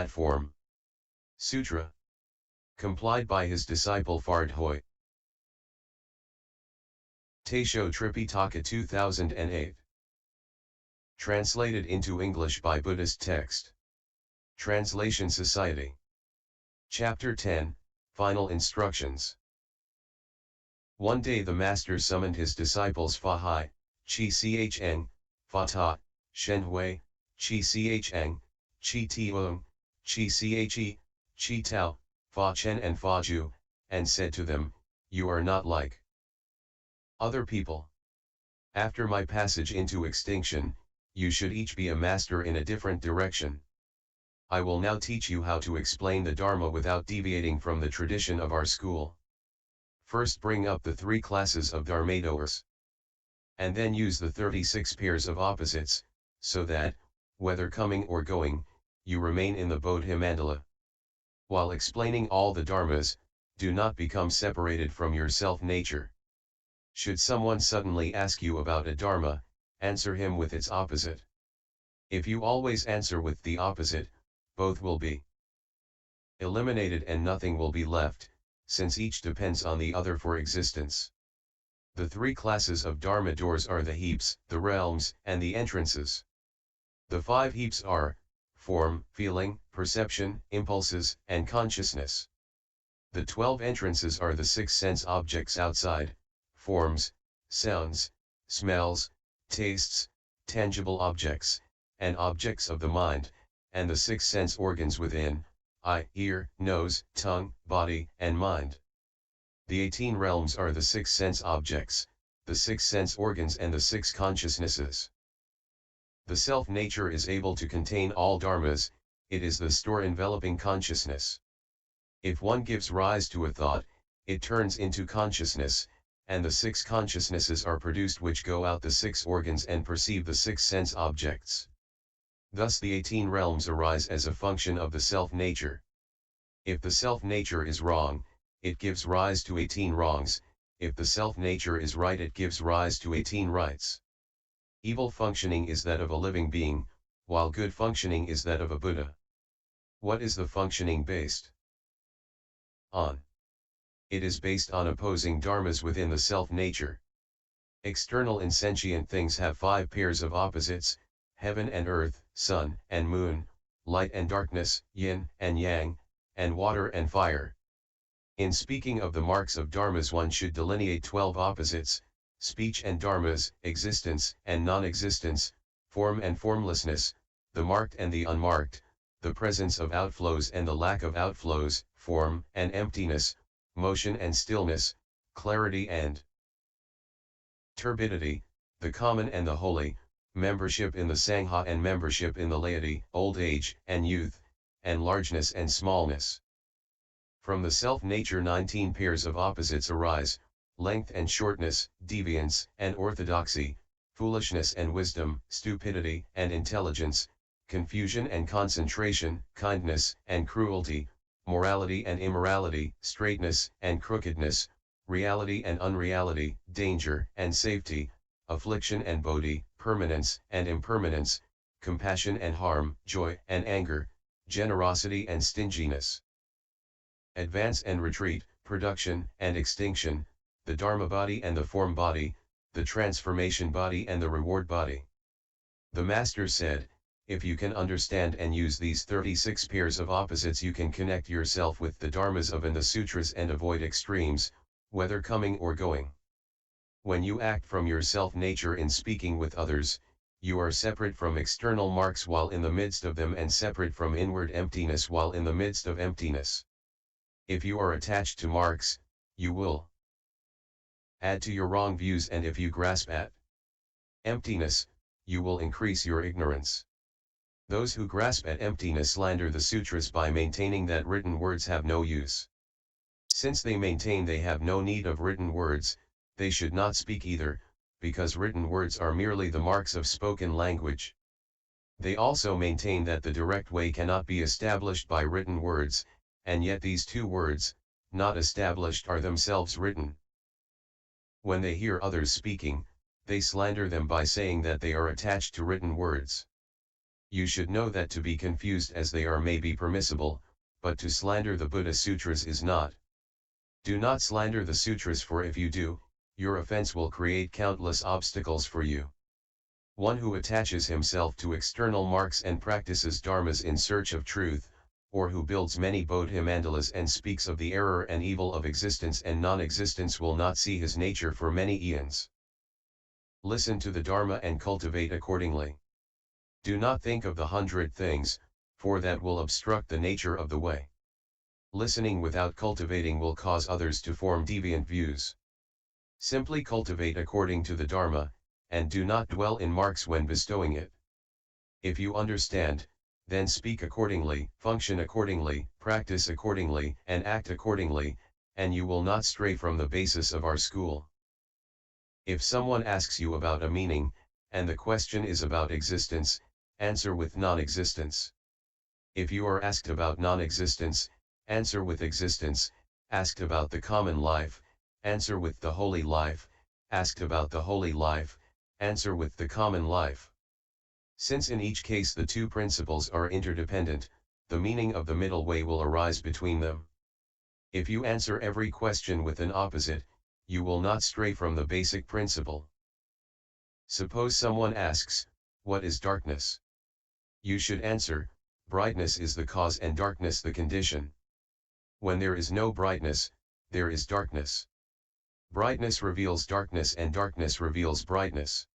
platform. Sutra. Complied by his disciple Phardhoi. Taisho Tripitaka 2008. Translated into English by Buddhist Text. Translation Society. Chapter 10, Final Instructions. One day the master summoned his disciples Fa Hai, Chi Cheng, Fa Ta, Shen Hui, Chi Cheng, Chi Tiong, Chi Che, Chi Tao, Fa Chen and Fa Ju, and said to them, "You are not like other people. After my passage into extinction, you should each be a master in a different direction. I will now teach you how to explain the Dharma without deviating from the tradition of our school. First bring up the 3 classes of Dharmadhars. And then use the 36 pairs of opposites, so that, whether coming or going, you remain in the Bodhi Mandala. While explaining all the Dharmas, do not become separated from your self-nature. Should someone suddenly ask you about a Dharma, answer him with its opposite. If you always answer with the opposite, both will be eliminated and nothing will be left, since each depends on the other for existence. The 3 classes of Dharma doors are the heaps, the realms, and the entrances. The 5 heaps are form, feeling, perception, impulses, and consciousness. The 12 entrances are the 6 sense objects outside, forms, sounds, smells, tastes, tangible objects, and objects of the mind, and the 6 sense organs within, eye, ear, nose, tongue, body, and mind. The 18 realms are the 6 sense objects, the 6 sense organs and the 6 consciousnesses. The self-nature is able to contain all dharmas, it is the store enveloping consciousness. If one gives rise to a thought, it turns into consciousness, and the 6 consciousnesses are produced which go out the 6 organs and perceive the 6 sense objects. Thus the 18 realms arise as a function of the self-nature. If the self-nature is wrong, it gives rise to 18 wrongs, if the self-nature is right it gives rise to 18 rights. Evil functioning is that of a living being, while good functioning is that of a Buddha. What is the functioning based on? It is based on opposing dharmas within the self-nature. External insentient things have 5 pairs of opposites, heaven and earth, sun and moon, light and darkness, yin and yang, and water and fire. In speaking of the marks of dharmas one should delineate 12 opposites, speech and dharmas, existence and non-existence, form and formlessness, the marked and the unmarked, the presence of outflows and the lack of outflows, form and emptiness, motion and stillness, clarity and turbidity, the common and the holy, membership in the Sangha and membership in the laity, old age and youth, and largeness and smallness. From the self-nature 19 pairs of opposites arise, length and shortness, deviance and orthodoxy, foolishness and wisdom, stupidity and intelligence, confusion and concentration, kindness and cruelty, morality and immorality, straightness and crookedness, reality and unreality, danger and safety, affliction and bodhi, permanence and impermanence, compassion and harm, joy and anger, generosity and stinginess. Advance and retreat, production and extinction, the Dharma body and the form body, the transformation body and the reward body. The Master said, if you can understand and use these 36 pairs of opposites you can connect yourself with the dharmas of in the sutras and avoid extremes, whether coming or going. When you act from your self-nature in speaking with others, you are separate from external marks while in the midst of them and separate from inward emptiness while in the midst of emptiness. If you are attached to marks, you will add to your wrong views, and if you grasp at emptiness, you will increase your ignorance. Those who grasp at emptiness slander the sutras by maintaining that written words have no use. Since they maintain they have no need of written words, they should not speak either, because written words are merely the marks of spoken language. They also maintain that the direct way cannot be established by written words, and yet these 2 words, not established, are themselves written. When they hear others speaking, they slander them by saying that they are attached to written words. You should know that to be confused as they are may be permissible, but to slander the Buddha Sutras is not. Do not slander the sutras, for if you do, your offense will create countless obstacles for you. One who attaches himself to external marks and practices dharmas in search of truth, or who builds many bodhi mandalas and speaks of the error and evil of existence and non-existence, will not see his nature for many eons. Listen to the Dharma and cultivate accordingly. Do not think of the 100 things, for that will obstruct the nature of the way. Listening without cultivating will cause others to form deviant views. Simply cultivate according to the Dharma, and do not dwell in marks when bestowing it. If you understand, then speak accordingly, function accordingly, practice accordingly, and act accordingly, and you will not stray from the basis of our school. If someone asks you about a meaning, and the question is about existence, answer with non-existence. If you are asked about non-existence, answer with existence. Asked about the common life, answer with the holy life. Asked about the holy life, answer with the common life. Since in each case the two principles are interdependent, the meaning of the middle way will arise between them. If you answer every question with an opposite, you will not stray from the basic principle. Suppose someone asks, "What is darkness?" You should answer, "Brightness is the cause and darkness the condition." When there is no brightness, there is darkness. Brightness reveals darkness and darkness reveals brightness.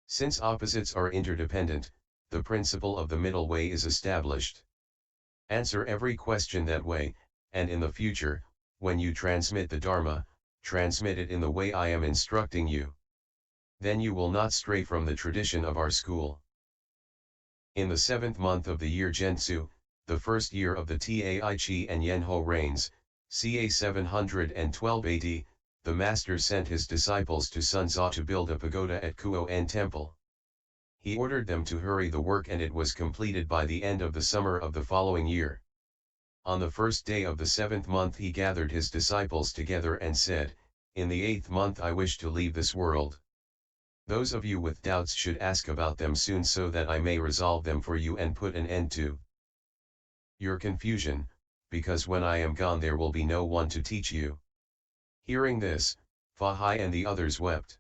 Since opposites are interdependent, the principle of the middle way is established. Answer every question that way, and in the future, when you transmit the Dharma, transmit it in the way I am instructing you. Then you will not stray from the tradition of our school. In the 7th month of the year Gensu, the first year of the Taichi and Yenho reigns, ca 712 AD, the master sent his disciples to Sunza to build a pagoda at Kuo-en Temple. He ordered them to hurry the work, and it was completed by the end of the summer of the following year. On the first day of the 7th month he gathered his disciples together and said, "In the 8th month I wish to leave this world. Those of you with doubts should ask about them soon, so that I may resolve them for you and put an end to your confusion, because when I am gone there will be no one to teach you." Hearing this, Fa Hai and the others wept.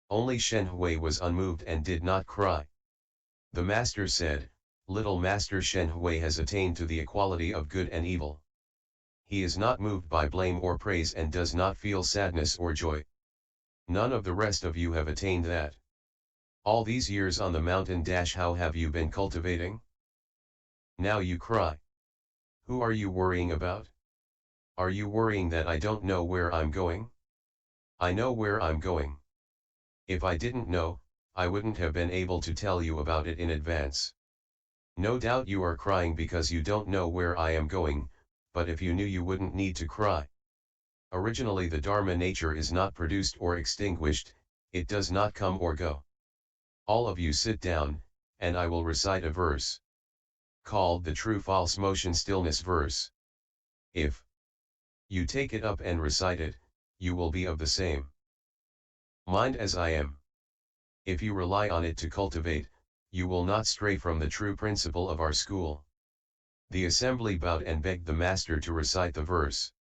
Only Shen Hui was unmoved and did not cry. The master said, "Little master Shen Hui has attained to the equality of good and evil. He is not moved by blame or praise and does not feel sadness or joy. None of the rest of you have attained that. All these years on the mountain, how have you been cultivating? Now you cry. Who are you worrying about? Are you worrying that I don't know where I'm going? I know where I'm going. If I didn't know, I wouldn't have been able to tell you about it in advance. No doubt you are crying because you don't know where I am going, but if you knew you wouldn't need to cry. Originally the Dharma nature is not produced or extinguished, it does not come or go. All of you sit down, and I will recite a verse called the True False Motion Stillness verse. If you take it up and recite it, you will be of the same mind as I am. If you rely on it to cultivate, you will not stray from the true principle of our school. The assembly bowed and begged the master to recite the verse.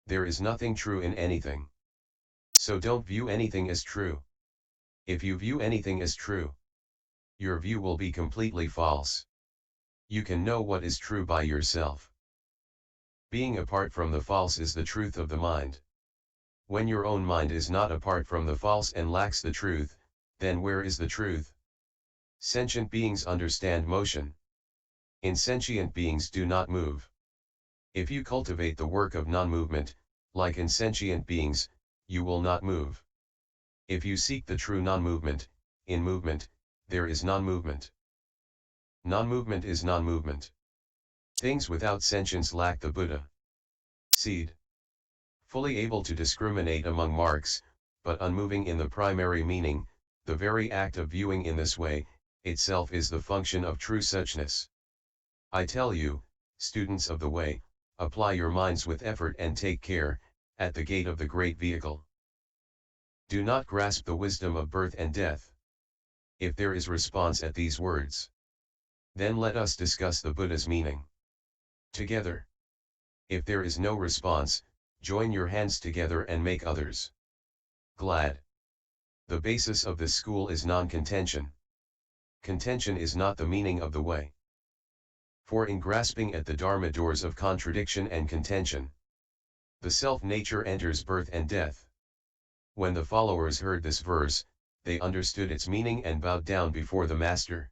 There is nothing true in anything. So don't view anything as true. If you view anything as true, your view will be completely false. You can know what is true by yourself. Being apart from the false is the truth of the mind. When your own mind is not apart from the false and lacks the truth, then where is the truth? Sentient beings understand motion. Insentient beings do not move. If you cultivate the work of non-movement, like insentient beings, you will not move. If you seek the true non-movement, in movement, there is non-movement. Non-movement is non-movement. Things without sentience lack the Buddha seed. Fully able to discriminate among marks, but unmoving in the primary meaning, the very act of viewing in this way, itself is the function of true suchness. I tell you, students of the way, apply your minds with effort and take care, at the gate of the great vehicle. Do not grasp the wisdom of birth and death. If there is response at these words, Then let us discuss the Buddha's meaning together. If there is no response, join your hands together and make others glad. The basis of this school is non-contention. Contention is not the meaning of the way. For in grasping at the Dharma doors of contradiction and contention, the self-nature enters birth and death. When the followers heard this verse, they understood its meaning and bowed down before the Master.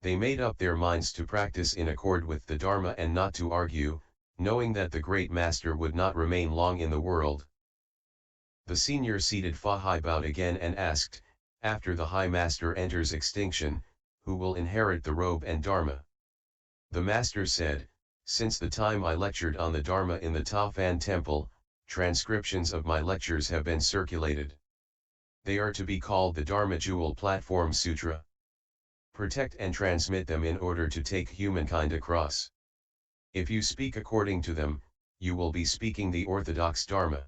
They made up their minds to practice in accord with the Dharma and not to argue, knowing that the great Master would not remain long in the world. The senior seated Fahai bowed again and asked, after the High Master enters extinction, who will inherit the robe and Dharma? The Master said, since the time I lectured on the Dharma in the Ta Fan Temple, transcriptions of my lectures have been circulated. They are to be called the Dharma Jewel Platform Sutra. Protect and transmit them in order to take humankind across. If you speak according to them, you will be speaking the orthodox Dharma.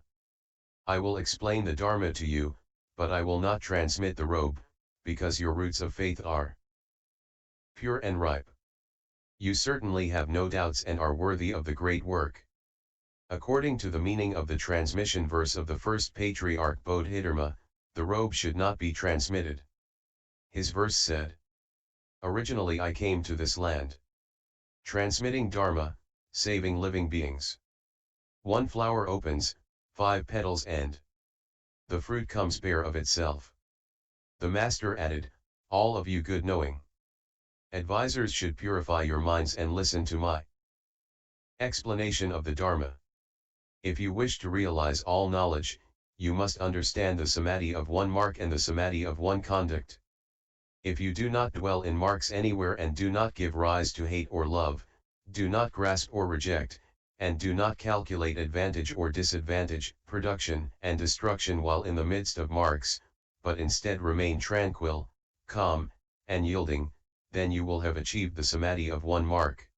I will explain the Dharma to you, but I will not transmit the robe, because your roots of faith are pure and ripe. You certainly have no doubts and are worthy of the great work. According to the meaning of the transmission verse of the first patriarch Bodhidharma, the robe should not be transmitted. His verse said, originally I came to this land, transmitting Dharma, saving living beings. One flower opens, 5 petals end. The fruit comes bare of itself. The Master added, all of you good knowing advisors should purify your minds and listen to my explanation of the Dharma. If you wish to realize all knowledge, you must understand the samadhi of one mark and the samadhi of one conduct. If you do not dwell in marks anywhere and do not give rise to hate or love, do not grasp or reject, and do not calculate advantage or disadvantage, production and destruction while in the midst of marks, but instead remain tranquil, calm, and yielding, then you will have achieved the samadhi of one mark.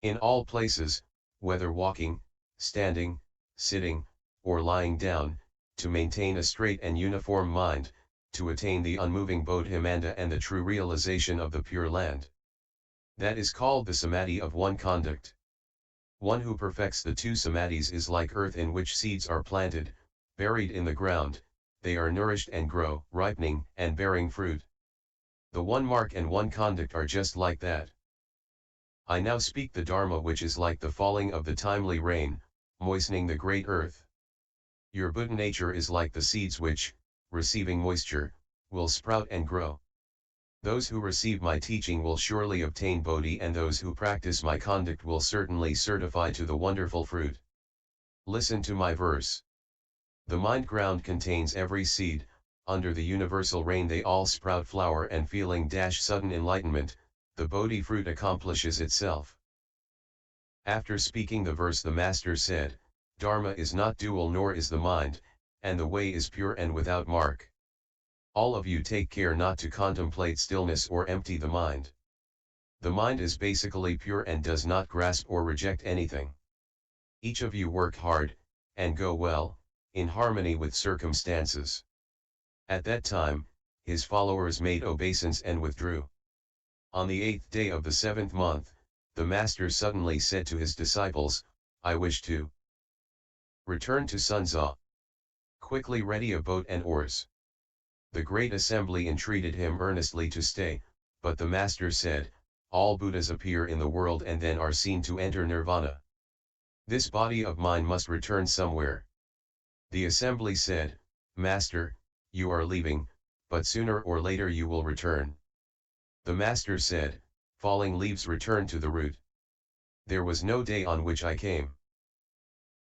In all places, whether walking, standing, sitting, or lying down, to maintain a straight and uniform mind, to attain the unmoving Bodhimanda and the true realization of the Pure Land. That is called the samadhi of one conduct. One who perfects the 2 samadhis is like earth in which seeds are planted, buried in the ground, they are nourished and grow, ripening and bearing fruit. The one mark and one conduct are just like that. I now speak the Dharma, which is like the falling of the timely rain, moistening the great earth. Your Buddha nature is like the seeds which, receiving moisture, will sprout and grow. Those who receive my teaching will surely obtain Bodhi, and those who practice my conduct will certainly certify to the wonderful fruit. Listen to my verse. The mind ground contains every seed, under the universal rain they all sprout flower, and feeling sudden enlightenment, the Bodhi fruit accomplishes itself. After speaking the verse, the Master said, Dharma is not dual nor is the mind, and the way is pure and without mark. All of you take care not to contemplate stillness or empty the mind. The mind is basically pure and does not grasp or reject anything. Each of you work hard, and go well, in harmony with circumstances. At that time, his followers made obeisance and withdrew. On the 8th day of the 7th month, the Master suddenly said to his disciples, I wish to return to Sunza. Quickly ready a boat and oars. The great assembly entreated him earnestly to stay, but the Master said, all Buddhas appear in the world and then are seen to enter nirvana. This body of mine must return somewhere. The assembly said, Master, you are leaving, but sooner or later you will return. The Master said, falling leaves return to the root. There was no day on which I came.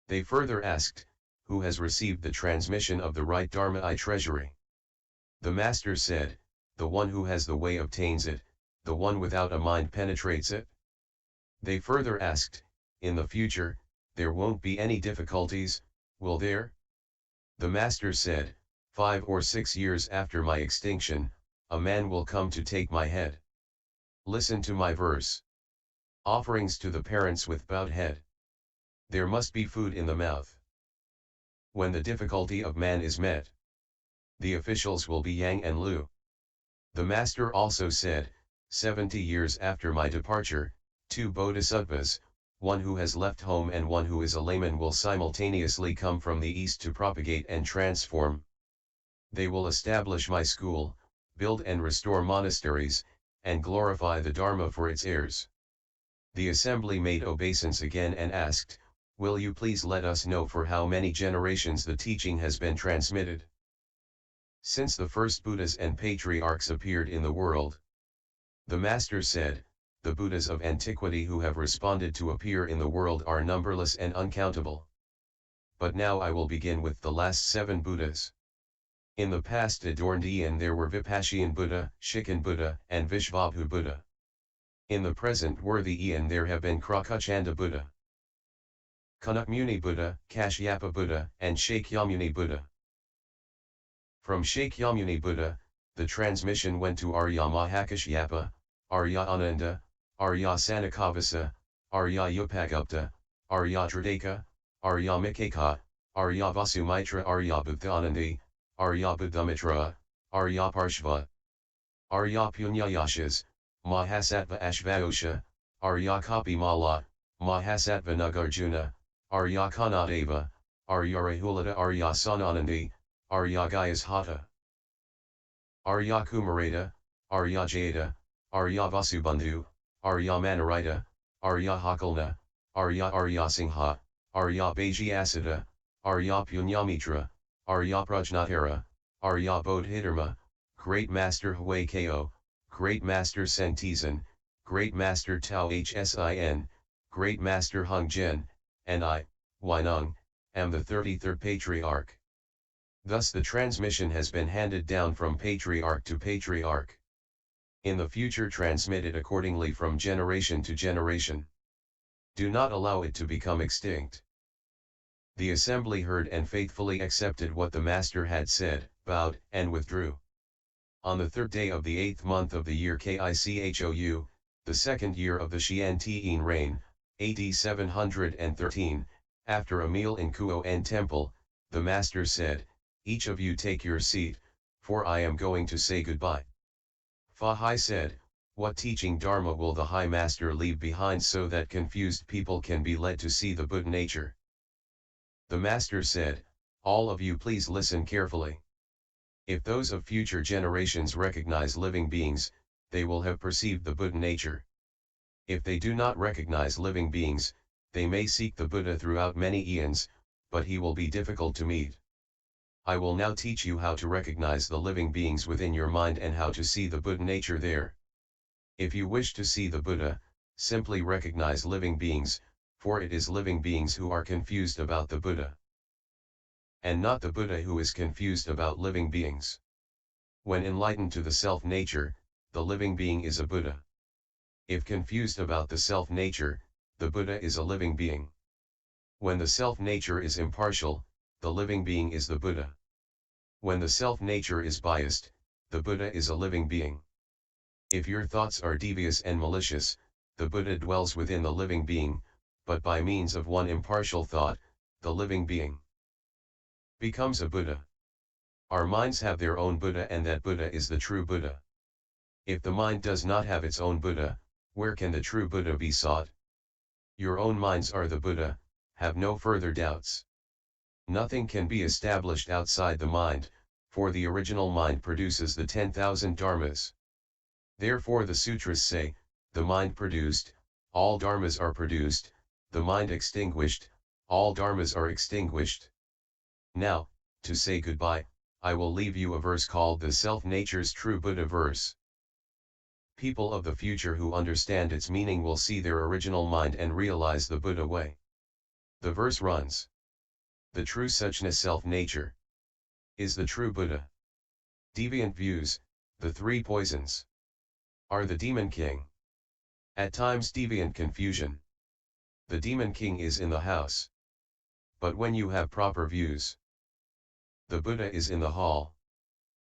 They further asked, who has received the transmission of the right Dharma I treasury? The Master said, the one who has the way obtains it, the one without a mind penetrates it. They further asked, in the future, there won't be any difficulties, will there? The Master said, 5 or 6 years after my extinction, a man will come to take my head. Listen to my verse. Offerings to the parents with bowed head. There must be food in the mouth. When the difficulty of man is met, the officials will be Yang and Lu. The Master also said, 70 years after my departure, 2 bodhisattvas, one who has left home and one who is a layman will simultaneously come from the east to propagate and transform. They will establish my school, build and restore monasteries, and glorify the Dharma for its heirs. The assembly made obeisance again and asked, "Will you please let us know for how many generations the teaching has been transmitted?" Since the first Buddhas and patriarchs appeared in the world. The Master said, "The Buddhas of antiquity who have responded to appear in the world are numberless and uncountable. But now I will begin with the last 7 Buddhas. In the past adorned eon there were Vipassana Buddha, Shikan Buddha, and Vishvabhu Buddha. In the present worthy eon there have been Krakachanda Buddha, Kanakmuni Buddha, Kashyapa Buddha, and Shakyamuni Buddha. From Shakyamuni Buddha, the transmission went to Arya Mahakashyapa, Arya Ananda, Arya Sanakavasa, Arya Upagupta, Arya Tridaka, Arya Mikeka, Arya Vasumitra, Arya Buddhanandi, Arya Buddhamitra, Arya Parshva, Arya Punyayashas, Mahasattva Ashvayosha, Arya Kapimala, Mahasattva Nagarjuna, Arya Kanadeva, Arya Rahulata, Arya Sananandi, Arya Gayashata, Arya Kumareta, Arya Jada, Arya Vasubandhu, Arya Manarita, Arya Hakalna, Arya Singha, Arya Bhajiasada, Arya Punyamitra, Arya Prajnatara, Arya Bodhidharma, Great Master Hui Ko, Great Master Sentizan, Great Master Tao Hsin, Great Master Hung Jen, and I, Huineng, am the 33rd Patriarch. Thus the transmission has been handed down from patriarch to patriarch. In the future transmitted accordingly from generation to generation. Do not allow it to become extinct. The assembly heard and faithfully accepted what the Master had said, bowed, and withdrew. On the 3rd day of the 8th month of the year Kichou, the 2nd year of the Xian Tian reign, AD 713, after a meal in Kuo-en Temple, the Master said, "Each of you take your seat, for I am going to say goodbye." Fa Hai said, "What teaching Dharma will the High Master leave behind so that confused people can be led to see the Buddha nature?" The Master said, "All of you please listen carefully. If those of future generations recognize living beings, they will have perceived the Buddha nature. If they do not recognize living beings, they may seek the Buddha throughout many eons, but he will be difficult to meet. I will now teach you how to recognize the living beings within your mind and how to see the Buddha nature there. If you wish to see the Buddha, simply recognize living beings, for it is living beings who are confused about the Buddha, and not the Buddha who is confused about living beings. When enlightened to the self-nature, the living being is a Buddha. If confused about the self-nature, the Buddha is a living being. When the self-nature is impartial, the living being is the Buddha. When the self-nature is biased, the Buddha is a living being. If your thoughts are devious and malicious, the Buddha dwells within the living being, but by means of one impartial thought, the living being becomes a Buddha. Our minds have their own Buddha, and that Buddha is the true Buddha. If the mind does not have its own Buddha, where can the true Buddha be sought? Your own minds are the Buddha, have no further doubts. Nothing can be established outside the mind, for the original mind produces the 10,000 dharmas. Therefore the sutras say, the mind produced, all dharmas are produced, the mind extinguished, all dharmas are extinguished. Now, to say goodbye, I will leave you a verse called the Self-Nature's True Buddha verse. People of the future who understand its meaning will see their original mind and realize the Buddha way. The verse runs: the true suchness self-nature is the true Buddha. Deviant views, the 3 poisons, are the demon king. At times deviant confusion. The demon king is in the house. But when you have proper views, the Buddha is in the hall.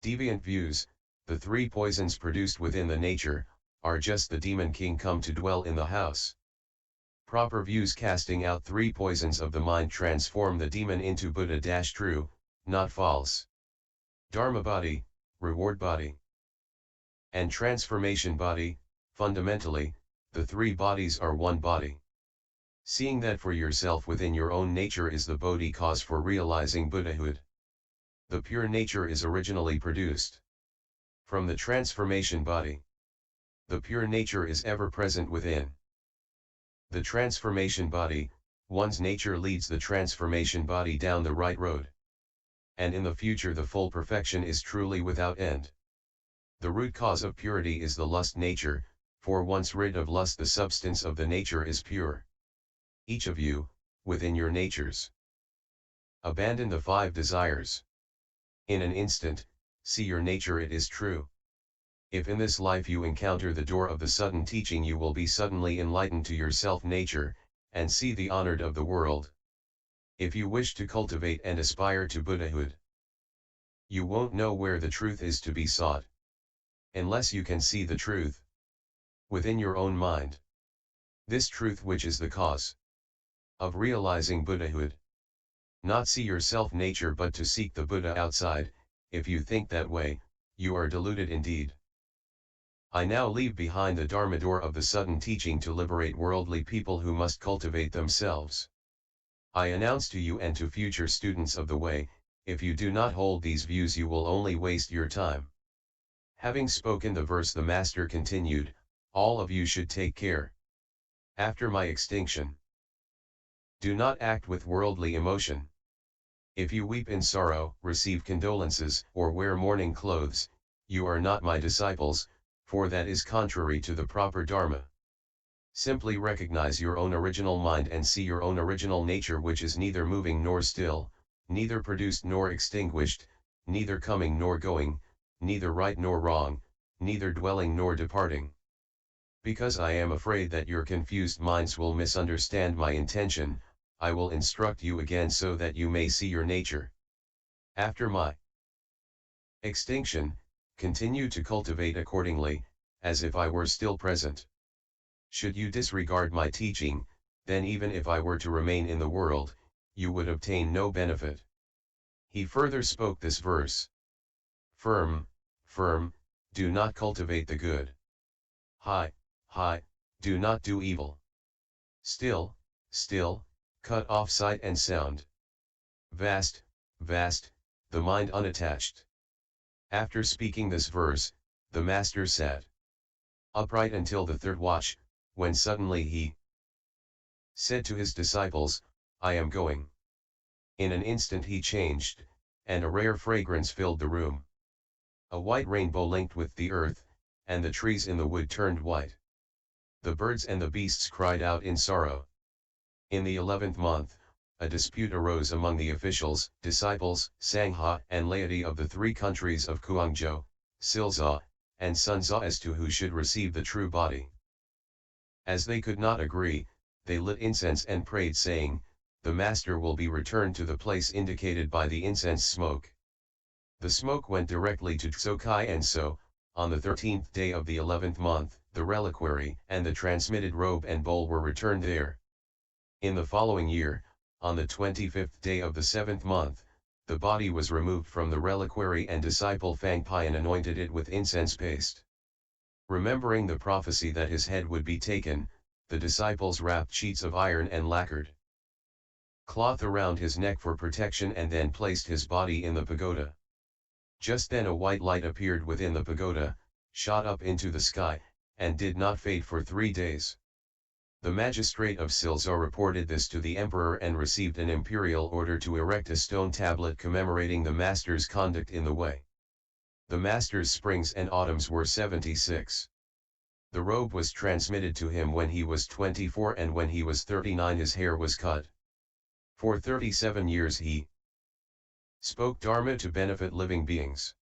Deviant views, the 3 poisons produced within the nature, are just the demon king come to dwell in the house. Proper views casting out 3 poisons of the mind transform the demon into Buddha. True, not false. Dharma body, reward body, and transformation body, Fundamentally, the three bodies are one body. Seeing that for yourself within your own nature is the Bodhi cause for realizing Buddhahood. The pure nature is originally produced from the transformation body. The pure nature is ever present within. The transformation body, one's nature leads the transformation body down the right road. And in the future the full perfection is truly without end. The root cause of purity is the lust nature, for once rid of lust the substance of the nature is pure. Each of you, within your natures, abandon the 5 desires. In an instant, see your nature, it is true. If in this life you encounter the door of the sudden teaching, you will be suddenly enlightened to your self-nature, and see the honored of the world. If you wish to cultivate and aspire to Buddhahood, you won't know where the truth is to be sought, unless you can see the truth within your own mind. This truth which is the cause of realizing Buddhahood. Not see your self-nature but to seek the Buddha outside. If you think that way, you are deluded indeed. I now leave behind the Dharma door of the sudden teaching to liberate worldly people who must cultivate themselves. I announce to you and to future students of the way, if you do not hold these views you will only waste your time. Having spoken the verse, the Master continued, all of you should take care. After my extinction, do not act with worldly emotion. If you weep in sorrow, receive condolences, or wear mourning clothes, you are not my disciples, for that is contrary to the proper Dharma. Simply recognize your own original mind and see your own original nature, which is neither moving nor still, neither produced nor extinguished, neither coming nor going, neither right nor wrong, neither dwelling nor departing. Because I am afraid that your confused minds will misunderstand my intention, I will instruct you again so that you may see your nature. After my extinction, continue to cultivate accordingly, as if I were still present. Should you disregard my teaching, then even if I were to remain in the world, you would obtain no benefit. He further spoke this verse. Firm, firm, do not cultivate the good. High, high, do not do evil. Still, still, cut off sight and sound. Vast, vast, the mind unattached. After speaking this verse, the Master sat upright until the 3rd watch, when suddenly he said to his disciples, I am going. In an instant he changed, and a rare fragrance filled the room. A white rainbow linked with the earth, and the trees in the wood turned white. The birds and the beasts cried out in sorrow. In the 11th month, a dispute arose among the officials, disciples, Sangha, and laity of the 3 countries of Kuangzhou, Silza, and Sunza as to who should receive the true body. As they could not agree, they lit incense and prayed, saying, the Master will be returned to the place indicated by the incense smoke. The smoke went directly to Tsokai, and so, on the 13th day of the 11th month, the reliquary and the transmitted robe and bowl were returned there. In the following year, on the 25th day of the 7th month, the body was removed from the reliquary and disciple Fang Pian anointed it with incense paste. Remembering the prophecy that his head would be taken, the disciples wrapped sheets of iron and lacquered cloth around his neck for protection and then placed his body in the pagoda. Just then a white light appeared within the pagoda, shot up into the sky, and did not fade for 3 days. The magistrate of Silza reported this to the emperor and received an imperial order to erect a stone tablet commemorating the Master's conduct in the way. The Master's springs and autumns were 76. The robe was transmitted to him when he was 24, and when he was 39 his hair was cut. For 37 years he spoke Dharma to benefit living beings.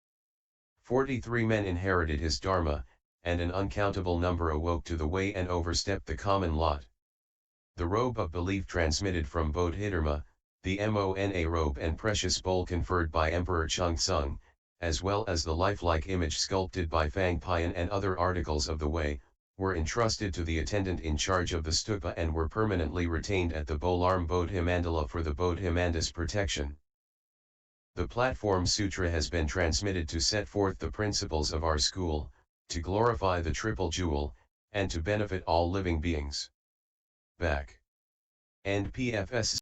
43 men inherited his Dharma, and an uncountable number awoke to the way and overstepped the common lot. The robe of belief transmitted from Bodhidharma, the Mona robe and precious bowl conferred by Emperor Changtsung, as well as the lifelike image sculpted by Fang Pian and other articles of the way, were entrusted to the attendant in charge of the stupa and were permanently retained at the Bolarm Bodhimandala for the Bodhimanda's protection. The Platform Sutra has been transmitted to set forth the principles of our school, to glorify the Triple Jewel, and to benefit all living beings. Back. And PFS